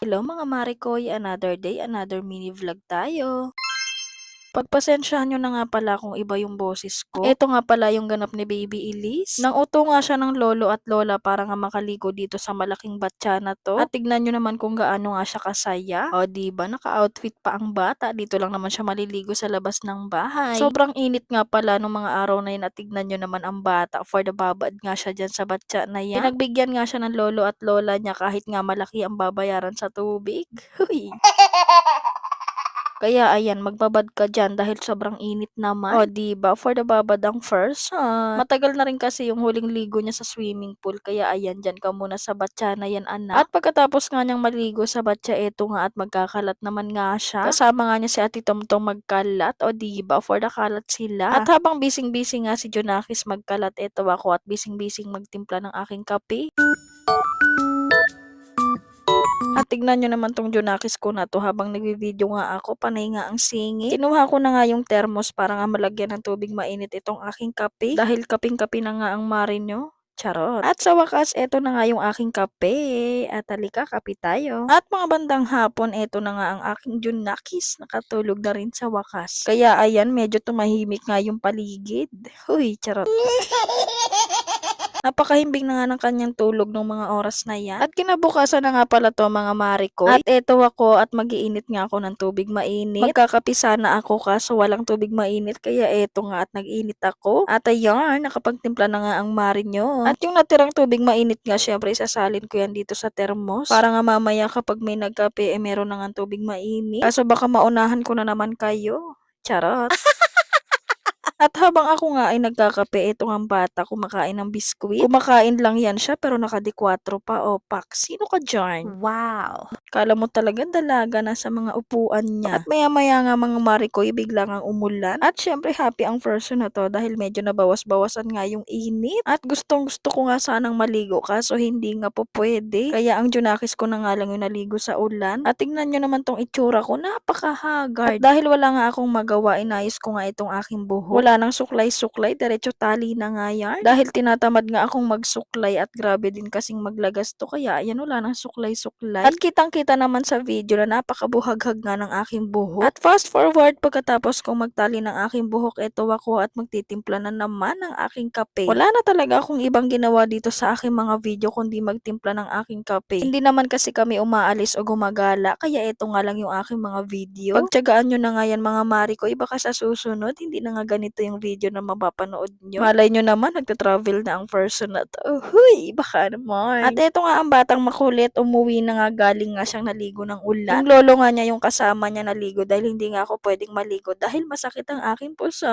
Hello mga Marikoy, another day, another mini vlog tayo. Pagpasensyahan nyo na nga pala kung iba yung boses ko. Ito nga pala yung ganap ni Baby Elise. Nang uto nga siya ng lolo at lola para nga makaligo dito sa malaking batya na to. At tignan nyo naman kung gaano nga siya kasaya. O diba, naka-outfit pa ang bata. Dito lang naman siya maliligo sa labas ng bahay. Sobrang init nga pala nung mga araw na yun at tignan nyo naman ang bata. For the babad nga siya dyan sa batya na yan. Pinagbigyan nga siya ng lolo at lola niya kahit nga malaki ang babayaran sa tubig. Huy! Kaya ayan, magbabad ka dyan dahil sobrang init naman. O diba, for the babad ang first. Matagal na rin kasi yung huling ligo niya sa swimming pool. Kaya ayan, dyan ka muna sa batya na yan, anak. At pagkatapos nga niyang maligo sa batya, eto nga at magkakalat naman nga siya. Kasama nga niya si Ate Tomtong magkalat. O diba, for the kalat sila. At habang bising-bising nga si Junakis magkalat, eto ako at bising-bising magtimpla ng aking kape. At tignan nyo naman tong Junakis ko na to habang nagvi-video nga ako, panay nga ang singit. Kinuha ko na nga yung thermos para nga malagyan ng tubig mainit itong aking kape. Dahil kaping-kape na nga ang mari nyo. Charot. At sa wakas, eto na nga yung aking kape. At halika, kape tayo. At mga bandang hapon, eto na nga ang aking Junakis. Nakatulog na rin sa wakas. Kaya ayan, medyo tumahimik nga yung paligid. Huy, charot. Napakahimbing na nga ng kanyang tulog nung mga oras na yan. At kinabukasan na nga pala to mga Marikoy. At eto ako at mag-iinit nga ako ng tubig mainit. Magkakapi sana ako kaso walang tubig mainit. Kaya eto nga at nag-init ako. At ayan, nakapagtimpla na nga ang mari nyo. At yung natirang tubig mainit nga, syempre isasalin ko yan dito sa thermos. Para nga mamaya kapag may nagkape, meron na nga tubig mainit. Kaso baka maunahan ko na naman kayo. Charot. At habang ako nga ay nagkakape, itong ang bata kumakain ng biskwit. Kumakain lang yan siya pero naka-D4 pa o pak. Sino ka dyan? Wow! Kala mo talaga dalaga na sa mga upuan niya. At maya-maya nga mga Marikoy, bigla ngang umulan. At syempre happy ang person na to dahil medyo nabawas-bawasan nga yung init. At gustong gusto ko nga sanang maligo kaso hindi nga po pwede. Kaya ang Junakis ko na nga lang yung naligo sa ulan. At tingnan nyo naman tong itsura ko, napakahagard. At dahil wala nga akong magawa, inayos ko nga itong aking buhok. Wala nang suklay-suklay, diretso tali na nga yan. Dahil tinatamad nga akong magsuklay at grabe din kasing maglagas to. Kaya ayan, wala nang suklay-suklay. At kitang-kita naman sa video na napakabuhaghag nga ng aking buhok. At fast forward, pagkatapos kong magtali ng aking buhok, eto ako at magtitimpla na naman ng aking kape. Wala na talaga akong ibang ginawa dito sa aking mga video kundi magtimpla ng aking kape. Hindi naman kasi kami umaalis o gumagala, kaya eto nga lang yung aking mga video. Pagtyagaan nyo na nga yan mga Marikoy, baka sa susunod, hindi na nga ganito yung video na mapapanood nyo. Malay nyo naman, nagta-travel na ang person na to. Huy, baka naman. At eto nga ang batang makulit, umuwi na nga, galing nga siyang naligo ng ulan. Yung lolo nga niya yung kasama niya naligo dahil hindi nga ako pwedeng maligo dahil masakit ang aking puso.